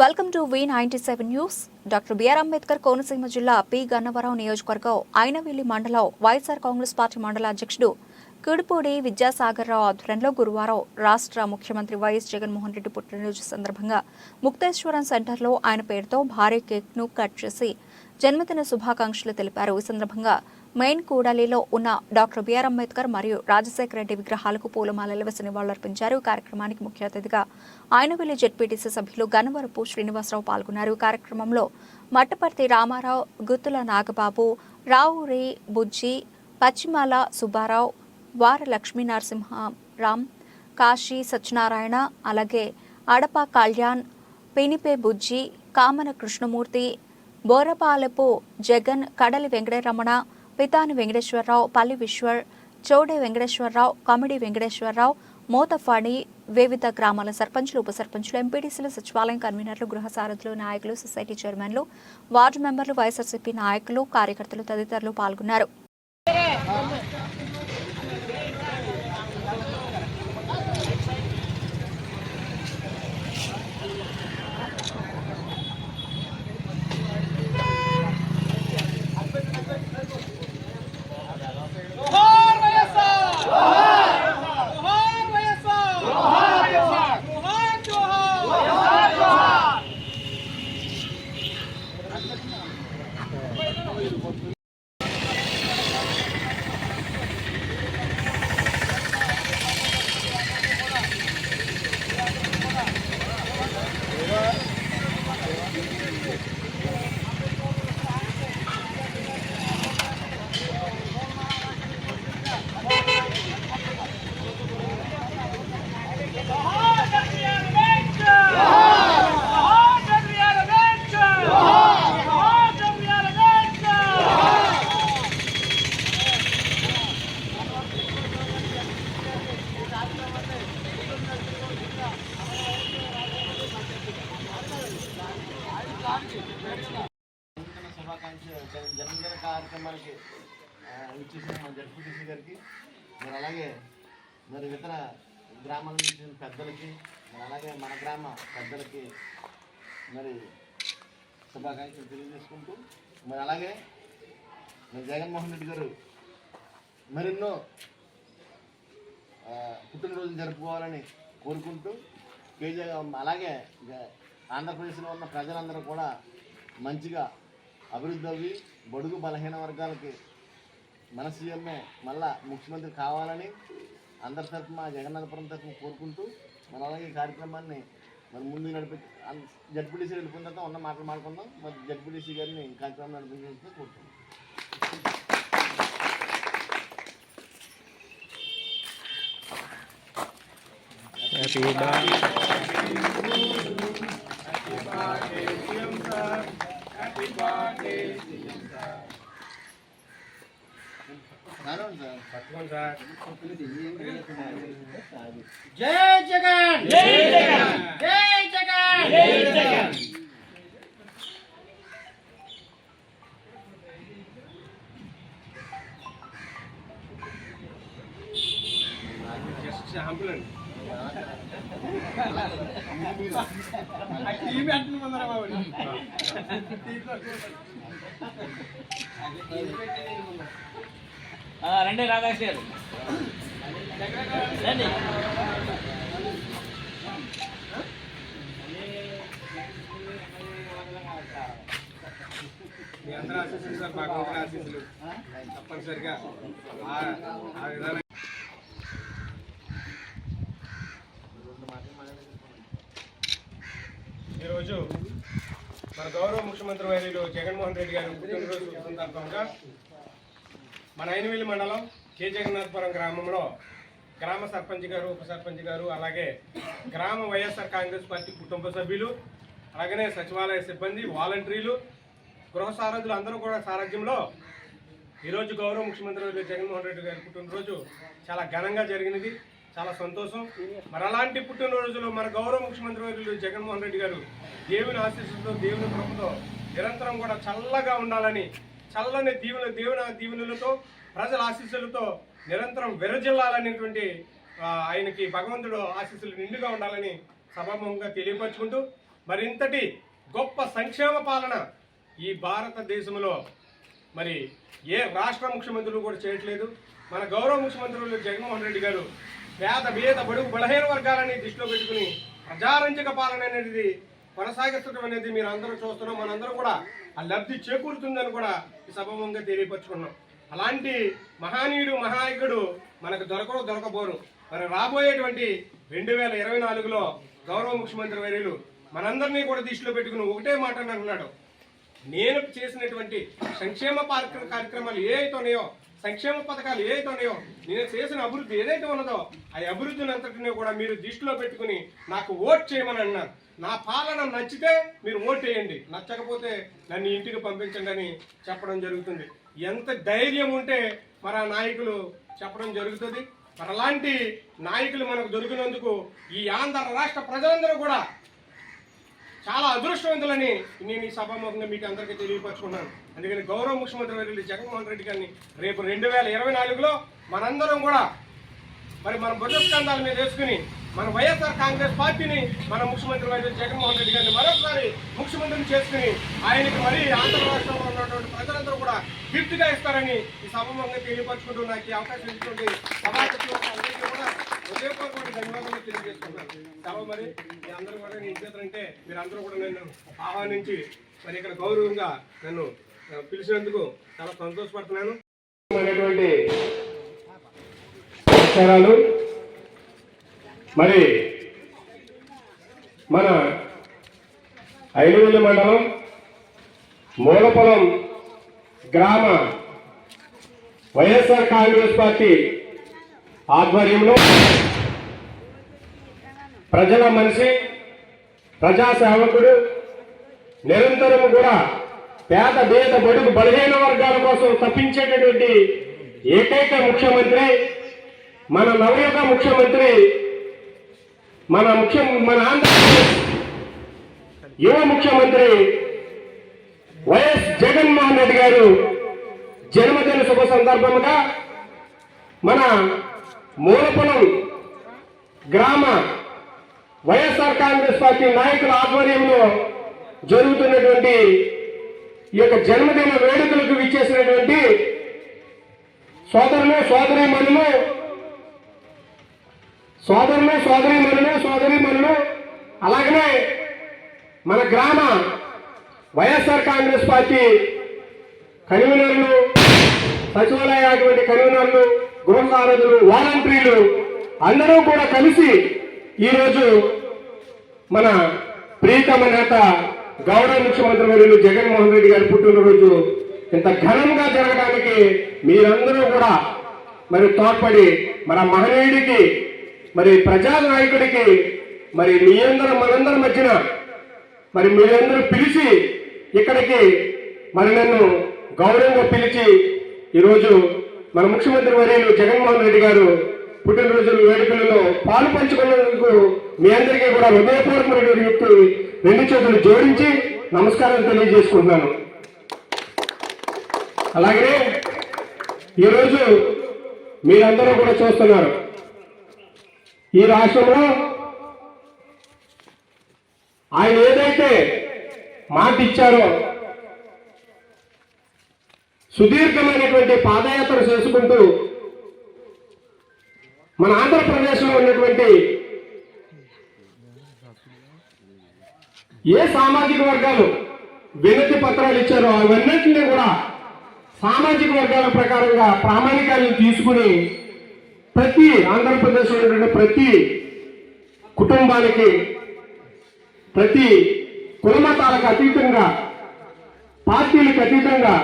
Welcome to V97 news. Doctor B R Ambedkar Konaseema జిల్లా P Gannavaram నియోజకవర్గం ఐనవేలి మండలం వైఎస్ఆర్ కాంగ్రెస్ పార్టీ మండల అధ్యక్షుడు కుడిపూడి విద్యాసాగర్ రావు ఆధ్వర్యంలో గురువారం రాష్ట్ర ముఖ్యమంత్రి వైఎస్ జగన్మోహన్ రెడ్డి పుట్టినరోజు సందర్భంగా ముక్తేశ్వరం సెంటర్లో ఆయన పేరుతో భారీ కేక్ను కట్ చేసి జన్మదిన శుభాకాంక్షలు తెలిపారు. ఈ సందర్భంగా మెయిన్ కూడలిలో ఉన్న డాక్టర్ బిఆర్ అంబేద్కర్ మరియు రాజశేఖర రెడ్డి విగ్రహాలకు పూలమాలలు వేసి నివాళులర్పించారు. కార్యక్రమానికి ముఖ్య అతిథిగా ఐనవేలి జెడ్పీటీసీ సభ్యులు గన్నవరపు శ్రీనివాసరావు పాల్గొన్నారు. కార్యక్రమంలో మట్టపర్తి రామారావు, గుత్తుల నాగబాబు, రావురి బుజ్జి, పశ్చిమాల సుబ్బారావు, వార లక్ష్మీ నరసింహరాం, కాశీ సత్యనారాయణ, అలాగే అడప కళ్యాణ్, పెనిపే బుజ్జి, కామన కృష్ణమూర్తి, బోరపాలపు జగన్, కడలి వెంకటరమణ, పితాని వెంకటేశ్వరరావు, పల్లి విశ్వర్, చౌడే వెంకటేశ్వరరావు, కమిడి వెంకటేశ్వరరావు, మోతఫాడి, వివిధ గ్రామాల సర్పంచులు, ఉప సర్పంచులు, ఎంపీటీసీలు, సచివాలయం కన్వీనర్లు, గృహ సారథులు, నాయకులు, సొసైటీ చైర్మన్లు, వార్డు మెంబర్లు, వైఎస్ఆర్సీపీ నాయకులు, కార్యకర్తలు తదితరులు పాల్గొన్నారు. జన్మదిన కార్యక్రమానికి ఇచ్చేసిన మన జడ్పీటీసీ గారికి, మరి అలాగే మరి ఇతర గ్రామాల నుంచి పెద్దలకి, మరి అలాగే మన గ్రామ పెద్దలకి మరి శుభాకాంక్షలు తెలియజేసుకుంటూ, మరి అలాగే మరి జగన్మోహన్ రెడ్డి గారు మరెన్నో పుట్టినరోజులు జరుపుకోవాలని కోరుకుంటూ అలాగే ఆంధ్రప్రదేశ్లో ఉన్న ప్రజలందరూ కూడా మంచిగా అభివృద్ధి అవ్వి బడుగు బలహీన వర్గాలకి మన సీఎంఏ మళ్ళా ముఖ్యమంత్రి కావాలని అందరి తరఫున మా జగన్నాథపురం తరఫున కోరుకుంటూ, మన అలాగే ఈ కార్యక్రమాన్ని మరి ముందు నడిపి జడ్పీటీసీ వెళ్ళిపోయిన తర్వాత ఉన్న మాటలు మాట్లాడుకుందాం. మరి జడ్పీటీసీ గారిని కార్యక్రమం నడిపించాలని కోరుతున్నాం. జై జగన్, జై జగన్, జై జగన్, జై జగన్. రండి రాధాకృష్ణ గారు రండి. మీ అందరూ ఆశీస్సులు సార్, భగవంతుడి ఆశీస్సులు తప్పనిసరిగా ఆ విధానం. ఈరోజు మన గౌరవ ముఖ్యమంత్రి వర్యులు జగన్మోహన్ రెడ్డి గారి పుట్టినరోజు సందర్భంగా మన ఐనవేలి మండలం కే జగన్నాథపురం గ్రామంలో గ్రామ సర్పంచ్ గారు, ఉప సర్పంచ్ గారు, అలాగే గ్రామ వైఎస్ఆర్ కాంగ్రెస్ పార్టీ కుటుంబ సభ్యులు, అలాగనే సచివాలయ సిబ్బంది, వాలంటీర్లు, గృహ సారథులు అందరూ కూడా సారథ్యంలో ఈరోజు గౌరవ ముఖ్యమంత్రి వర్యులు జగన్మోహన్ రెడ్డి గారి పుట్టినరోజు చాలా ఘనంగా జరిగినది. చాలా సంతోషం. మరి అలాంటి పుట్టినరోజులో మన గౌరవ ముఖ్యమంత్రి వర్యులు జగన్మోహన్ రెడ్డి గారు దేవుని ఆశీస్సులతో, దేవుని కృపతో నిరంతరం కూడా చల్లగా ఉండాలని, చల్లని దేవుని దీవెనలతో, ప్రజల ఆశీస్సులతో నిరంతరం విరజిల్లాలనేటువంటి ఆయనకి భగవంతుడు ఆశీస్సులు నిండుగా ఉండాలని సభాముఖంగా తెలియపరుచుకుంటూ, మరి ఇంతటి గొప్ప సంక్షేమ పాలన ఈ భారతదేశంలో మరి ఏ రాష్ట్ర ముఖ్యమంత్రులు కూడా చేయట్లేదు. మన గౌరవ ముఖ్యమంత్రులు జగన్మోహన్ రెడ్డి గారు పేద బీద బడుగు బలహీన వర్గాలని దృష్టిలో పెట్టుకుని ప్రజారంజక పాలన అనేది కొనసాగిస్తడం అనేది మీరు అందరూ చూస్తున్నాం. మనందరం కూడా ఆ లబ్ధి చేకూరుతుందని కూడా ఈ సభముగా తెలియపరుచుకున్నాం. అలాంటి మహానీయుడు మహాయకుడు మనకు దొరకబోరు. మరి రాబోయేటువంటి 2024లో గౌరవ ముఖ్యమంత్రి వర్యులు మనందరినీ కూడా దృష్టిలో పెట్టుకుని ఒకటే మాట అంటున్నాడు, నేను చేసినటువంటి సంక్షేమ కార్యక్రమాలు ఏవైతే ఉన్నాయో, సంక్షేమ పథకాలు ఏవైతే ఉన్నాయో, నేను చేసిన అభివృద్ధి ఏదైతే ఉన్నదో ఆ అభివృద్ధిని అంతటినీ కూడా మీరు దృష్టిలో పెట్టుకుని నాకు ఓట్ చేయమని అన్నారు. నా పాలన నచ్చితే మీరు ఓట్ వేయండి, నచ్చకపోతే నన్ను ఇంటికి పంపించండి అని చెప్పడం జరుగుతుంది. ఎంత ధైర్యం ఉంటే మరి ఆ నాయకులు చెప్పడం జరుగుతుంది. మరి అలాంటి నాయకులు మనకు దొరికినందుకు ఈ ఆంధ్ర రాష్ట్ర ప్రజలందరూ కూడా చాలా అదృష్టవంతులని నేను ఈ సభాముఖంగా మీకు అందరికీ తెలియపరచుకున్నాను. అందుకని గౌరవ ముఖ్యమంత్రి వర్యులు జగన్మోహన్ రెడ్డి గారిని రేపు 2024లో మనందరం కూడా మరి మన భుజస్కంధాల మీద వేసుకుని మన వైఎస్ఆర్ కాంగ్రెస్ పార్టీని మన ముఖ్యమంత్రి వర్యులు జగన్మోహన్ రెడ్డి గారిని మరొకసారి ముఖ్యమంత్రిని చేసుకుని ఆయనకి మరి ఆంధ్ర రాష్ట్రంలో ఉన్నటువంటి ప్రజలందరూ కూడా గిఫ్ట్గా ఇస్తారని ఈ సభాముఖంగా తెలియపరచుకుంటూ నాకు ఈ అవకాశం ఇచ్చినటువంటి సభాపతులందరికీ కూడా హృదయపూర్వక ధన్యవాదాలు తెలియజేస్తున్నాను. సభ మరి మీ అందరూ కూడా నేను ఇచ్చేదంటే మీరు అందరూ కూడా నన్ను ఆహ్వానించి మరి ఇక్కడ గౌరవంగా నన్ను పిలిచినందుకు చాలా సంతోషపడుతున్నాను. అనేటువంటి నమస్కారాలు. మరి మన ఐనవేలి మండలం మూలపొలం గ్రామ వైఎస్ఆర్ కాంగ్రెస్ పార్టీ ఆధ్వర్యంలో ప్రజల మనిషి, ప్రజాసేవకుడు, నిరంతరం కూడా పేద బీద బడుగు బలహీన వర్గాల కోసం తప్పించేటటువంటి ఏకైక ముఖ్యమంత్రి, మన నవయుగ ముఖ్యమంత్రి, మన ఆంధ్రప్రదేశ్ యువ ముఖ్యమంత్రి వైఎస్ జగన్మోహన్ రెడ్డి గారు జన్మదిన శుభ సందర్భంగా మన మూలపొలం గ్రామ వైఎస్ఆర్ కాంగ్రెస్ పార్టీ నాయకుల ఆధ్వర్యంలో జరుగుతున్నటువంటి ఈ యొక్క జన్మదిన వేడుకలకు విచ్చేసినటువంటి సోదరులు సోదరీమణులు అలాగనే మన గ్రామ వైఎస్ఆర్ కాంగ్రెస్ పార్టీ కన్వీనర్లు, సచివాలయాటువంటి కన్వీనర్లు, గృహ సారథులు, వాలంటీర్లు అందరూ కూడా కలిసి ఈరోజు మన ప్రీతమ నేత గౌరవ ముఖ్యమంత్రి వర్యులు జగన్మోహన్ రెడ్డి గారి పుట్టినరోజు ఇంత ఘనంగా జరగడానికి మీరందరూ కూడా మరి తోడ్పడి మన మహనీయుడికి, మరి ప్రజా నాయకుడికి, మరి మనందరి మధ్యన మరి మీరందరూ పిలిచి ఇక్కడికి మరి నన్ను గౌరవంగా పిలిచి ఈరోజు మన ముఖ్యమంత్రి వర్యులు జగన్మోహన్ రెడ్డి గారు పుట్టినరోజు వేడుకలలో పాలు పంచుకున్నందుకు మీ అందరికీ కూడా హృదయపూర్వక రెండు చేతులు జోడించి నమస్కారం తెలియజేసుకుంటున్నాను. అలాగే ఈరోజు మీరందరూ కూడా చూస్తున్నారు, ఈ రాష్ట్రంలో ఆయన ఏదైతే మాట ఇచ్చారో సుదీర్ఘమైనటువంటి పాదయాత్ర చేసుకుంటూ మన ఆంధ్రప్రదేశ్లో ఉన్నటువంటి ఏ సామాజిక వర్గాలు వినతి పత్రాలు ఇచ్చారో అవన్నింటినీ కూడా సామాజిక వర్గాల ప్రకారంగా ప్రామాణికాలను తీసుకుని ప్రతి ఆంధ్రప్రదేశ్లో ఉన్నటువంటి ప్రతి కుటుంబానికి, ప్రతి కులమతాలకు అతీతంగా, పార్టీలకు అతీతంగా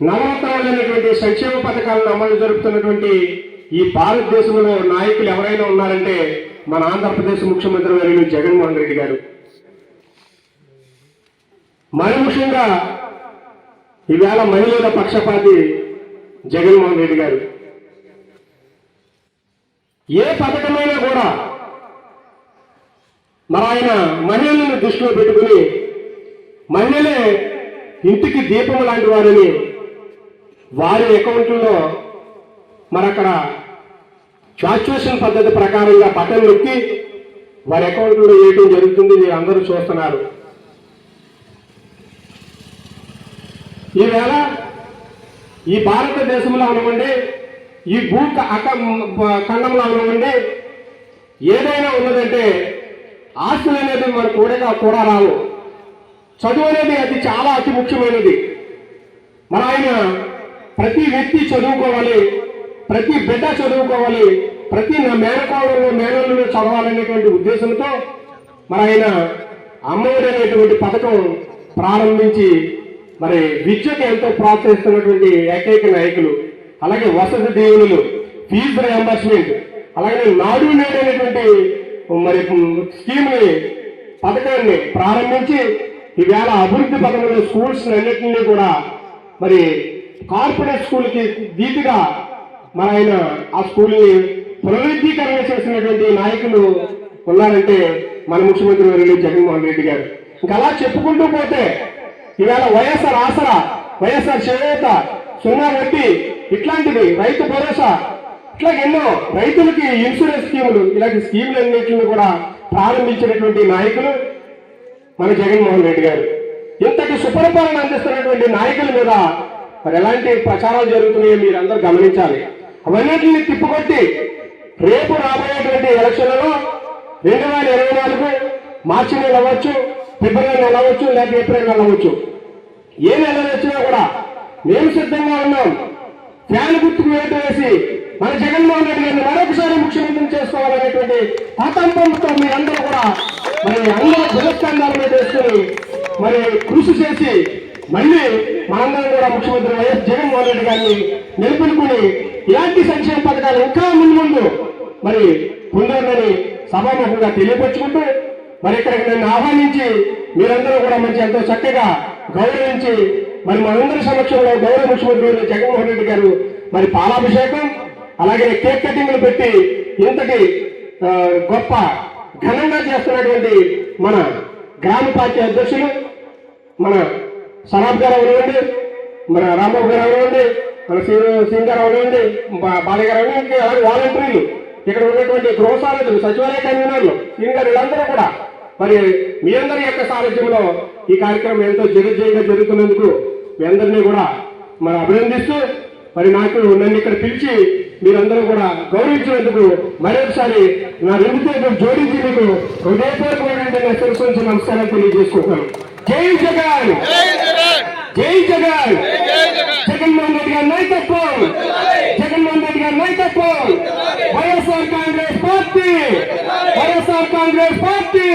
నవరత్నాలైనటువంటి సంక్షేమ పథకాలను అమలు జరుపుతున్నటువంటి ఈ భారతదేశంలో నాయకులు ఎవరైనా ఉన్నారంటే మన ఆంధ్రప్రదేశ్ ముఖ్యమంత్రి వర్యులు జగన్మోహన్ రెడ్డి గారు. మరి ముఖ్యంగా ఈవేళ మహిళల పక్షపాతి జగన్మోహన్ రెడ్డి గారు. ఏ పథకమైనా కూడా మరి ఆయన మహిళలను దృష్టిలో పెట్టుకుని మహిళలే ఇంటికి దీపం లాంటి వారిని వారి అకౌంట్లో మరి అక్కడ శాచ్యువేషన్ పద్ధతి ప్రకారంగా బటన్ నొక్కి వారి అకౌంట్లో వేయటం జరుగుతుంది. మీరు అందరూ చూస్తున్నారు. ఈవేళ ఈ భారతదేశంలో అవనివ్వండి, ఈ ఖండంలో అవనివ్వండి, ఏదైనా ఉన్నదంటే ఆస్తులు అనేది మనకు కూడా రావు. చదువు అనేది అది చాలా అతి ముఖ్యమైనది. మన ఆయన ప్రతి వ్యక్తి చదువుకోవాలి, ప్రతి బిడ్డ చదువుకోవాలి, ప్రతి మేనల్లులు చదవాలనేటువంటి ఉద్దేశంతో మన ఆయన అమ్మఒడి అనేటువంటి పథకం ప్రారంభించి మరి విద్యకు ఎంతో ప్రోత్సహిస్తున్నటువంటి ఏకైక నాయకులు. అలాగే వసతి దీవెనలు, ఫీజు రియంబర్స్మెంట్, అలాగే నాడు నేడు అనేటువంటి మరి స్కీమ్ని పథకాన్ని ప్రారంభించి ఈవేళ అభివృద్ధి పథకంలో స్కూల్స్ అన్నింటినీ కూడా మరి కార్పొరేట్ స్కూల్కి ధీటుగా మన ఆయన ఆ స్కూల్ని పునరుద్ధీకరణ చేసినటువంటి నాయకులు ఉన్నారంటే మన ముఖ్యమంత్రి వర్యులు జగన్మోహన్ రెడ్డి గారు. ఇంకా అలా చెప్పుకుంటూ పోతే ఈవేళ వైఎస్ఆర్ ఆసరా, వైఎస్ఆర్ చేయూత, 0 వడ్డీ, ఇట్లాంటిది రైతు భరోసా, ఇట్లా ఎన్నో రైతులకి ఇన్సూరెన్స్ స్కీములు, ఇలాంటి స్కీములన్నింటినీ కూడా ప్రారంభించినటువంటి నాయకులు మన జగన్మోహన్ రెడ్డి గారు. ఇంతటి సుపరిపాలన అందిస్తున్నటువంటి నాయకుల మీద మరి ఎలాంటి ప్రచారాలు జరుగుతున్నాయో మీరందరూ గమనించాలి. అవన్నింటినీ తిప్పుకొట్టి రేపు రాబోయేటువంటి ఎలక్షన్లలో 2024 మార్చి నెల అవ్వచ్చు, ఫిబ్రవరి నెల అవ్వచ్చు, లేదా ఏప్రిల్ నెల అవ్వచ్చు, ఏ నెల వచ్చినా కూడా మేము సిద్ధంగా ఉన్నాం. ఫ్యాన్ గుర్తుకు వేటు వేసి మన జగన్మోహన్ రెడ్డి గారిని మరొకసారి ముఖ్యమంత్రిని చేసుకోవాలనేటువంటి ఆతంకంతో మీరందరూ కూడా మరి అందరూ బృహస్కంధాల మీద వేసుకుని మరి కృషి చేసి మళ్ళీ మనందరం కూడా ముఖ్యమంత్రి వైఎస్ జగన్మోహన్ రెడ్డి గారిని నిలబెట్టుకుని ఇలాంటి సంక్షేమ పథకాలు ఇంకా ముందు మరి పొందాలని సభాముఖంగా తెలియపరుచుకుంటూ మరి ఇక్కడికి నన్ను ఆహ్వానించి మీరందరూ కూడా మంచి ఎంతో చక్కగా గౌరవించి మరి మనందరి సమక్షంలో గౌరవ ముఖ్యమంత్రి జగన్మోహన్ రెడ్డి గారు మరి పాలాభిషేకం, అలాగే కేక్ కటింగ్లు పెట్టి ఇంతటి గొప్ప ఘనంగా చేస్తున్నటువంటి మన గ్రామ పార్టీ అధ్యక్షులు మన సరాబ్ గారు అవనివ్వండి, మన రాంబాబు గారు అవనివ్వండి, మన సింగ్ గారు అవనివ్వండి, బాలయ్య గారు అవనివ్వండి, అలాగే వాలంటీర్లు, ఇక్కడ ఉన్నటువంటి గృహ సారథులు, సచివాలయ కన్వీనర్లు, సింగ్ గారు, వీళ్ళందరూ కూడా మరి మీ అందరి యొక్క సారథ్యంలో ఈ కార్యక్రమం ఎంతో జగజ్జయంగా జరుగుతున్నందుకు మీ అందరినీ కూడా మరి అభినందిస్తూ మరి నాకు నన్ను ఇక్కడ పిలిచి మీరందరూ కూడా గౌరవించినందుకు మరొకసారి నా 2 చేతులు జోడించి మీకు హృదయపూర్వకమైన శిరస్సు నమస్కారం తెలియజేసుకుంటాను. జై జగన్, జై జగన్, జగన్మోహన్ రెడ్డి గారి నాయకత్వం, జగన్మోహన్ రెడ్డి గారి నాయకత్వం, వైఎస్ఆర్ కాంగ్రెస్ పార్టీ, వైఎస్ఆర్ కాంగ్రెస్ పార్టీ.